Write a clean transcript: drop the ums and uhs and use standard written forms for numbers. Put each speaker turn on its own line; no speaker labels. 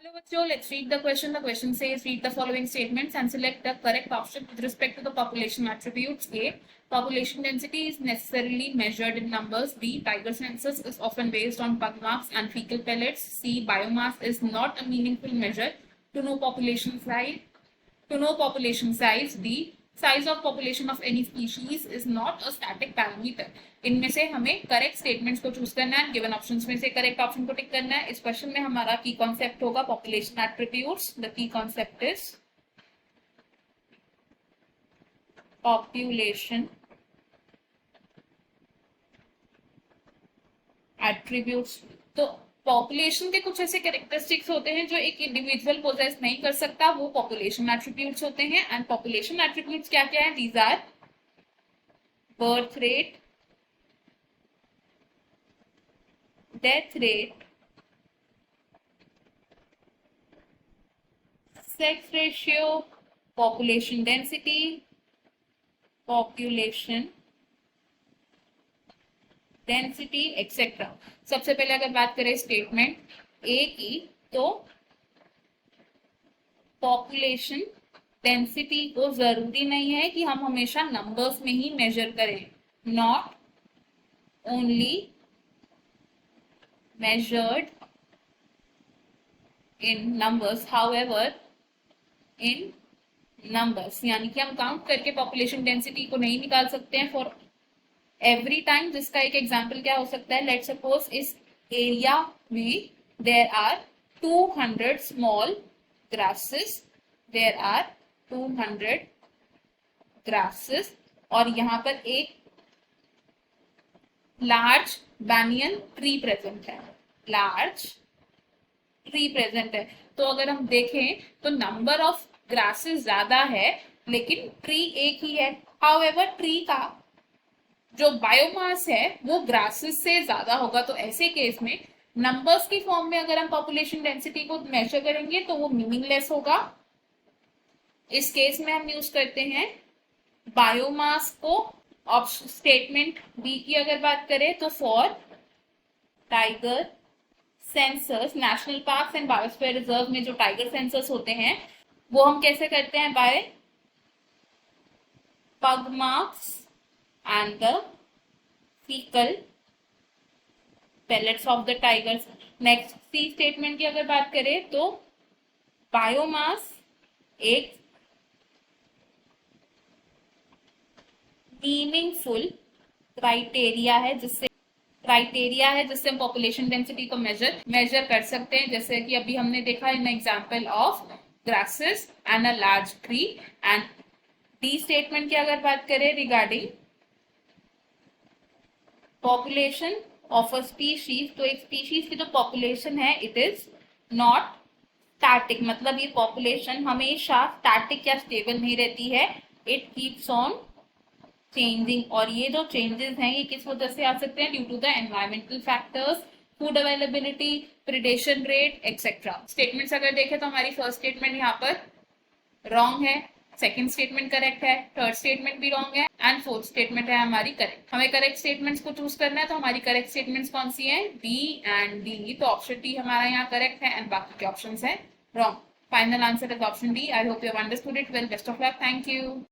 Hello, Bachcho. Let's read the question. The question says, read the following statements and select the correct option with respect to the population attributes. A. Population density is necessarily measured in numbers. B. Tiger census is often based on pug marks and fecal pellets. C. Biomass is not a meaningful measure to know population size. D. Size of population of any species is not a static parameter. इनमें से हमें correct statements को choose करना है, given options में से correct option को टिक करना है। इस क्वेश्चन में हमारा की कॉन्सेप्ट होगा population attributes. The key concept is population attributes. तो पॉपुलेशन के कुछ ऐसे कैरेक्टरिस्टिक्स होते हैं जो एक इंडिविजुअल पोजेस नहीं कर सकता, वो पॉपुलेशन एट्रीब्यूट्स होते हैं। एंड पॉपुलेशन एट्रीब्यूट्स क्या क्या है? These are birth rate, death rate, sex ratio, population density, population density etcetera. सबसे पहले अगर बात करें स्टेटमेंट ए की, तो पॉपुलेशन डेंसिटी को जरूरी नहीं है कि हम हमेशा नंबर्स में ही मेजर करें। Not only measured in numbers, however in numbers, यानी कि हम काउंट करके पॉपुलेशन डेंसिटी को नहीं निकाल सकते हैं फॉर एवरी टाइम। जिसका एक एग्जांपल क्या हो सकता है? लेट सपोज इस एरिया में there are 200 small grasses, there are 200 grasses, और यहाँ पर एक लार्ज बैनियन ट्री प्रेजेंट है, लार्ज ट्री प्रेजेंट है। तो अगर हम देखें तो नंबर ऑफ ग्रासेस ज्यादा है लेकिन ट्री एक ही है। हाउएवर ट्री का जो बायोमास है वो ग्रासेस से ज्यादा होगा। तो ऐसे केस में नंबर्स की फॉर्म में अगर हम पॉपुलेशन डेंसिटी को मेजर करेंगे तो वो मीनिंगलेस होगा। इस केस में हम यूज करते हैं बायोमास को। ऑप्शन स्टेटमेंट बी की अगर बात करें तो for tiger census, national parks and biosphere reserve में जो टाइगर सेंसस होते हैं वो हम कैसे करते हैं? By pug marks and the faecal pellets of the tigers. Next C statement की अगर बात करें तो बायोमास एक मीनिंगफुल क्राइटेरिया है जिससे हम पॉपुलेशन डेंसिटी को मेजर कर सकते हैं। जैसे कि अभी हमने देखा in example of grasses and a large tree. And D statement की अगर बात करें regarding population of a species, तो एक स्पीशीज की जो पॉपुलेशन है इट इज नॉट स्टैटिक, मतलब ये पॉपुलेशन हमेशा स्टैटिक या स्टेबल नहीं रहती है। It keeps on changing. और ये जो चेंजेस हैं ये किस वजह से आ सकते हैं? Due to the environmental factors, food availability, predation rate etcetera. Statements अगर देखें तो हमारी फर्स्ट स्टेटमेंट यहाँ पर रॉन्ग है, सेकंड स्टेटमेंट करेक्ट है, थर्ड स्टेटमेंट भी रॉन्ग है एंड फोर्थ स्टेटमेंट है हमारी करेक्ट। हमें करेक्ट स्टेटमेंट्स को चूज करना है, तो हमारी करेक्ट स्टेटमेंट्स कौन सी है? B and D. तो ऑप्शन डी हमारा यहाँ करेक्ट है एंड बाकी के ऑप्शन है wrong. Final answer is option D. I hope you have understood it well. Best of luck. Thank you.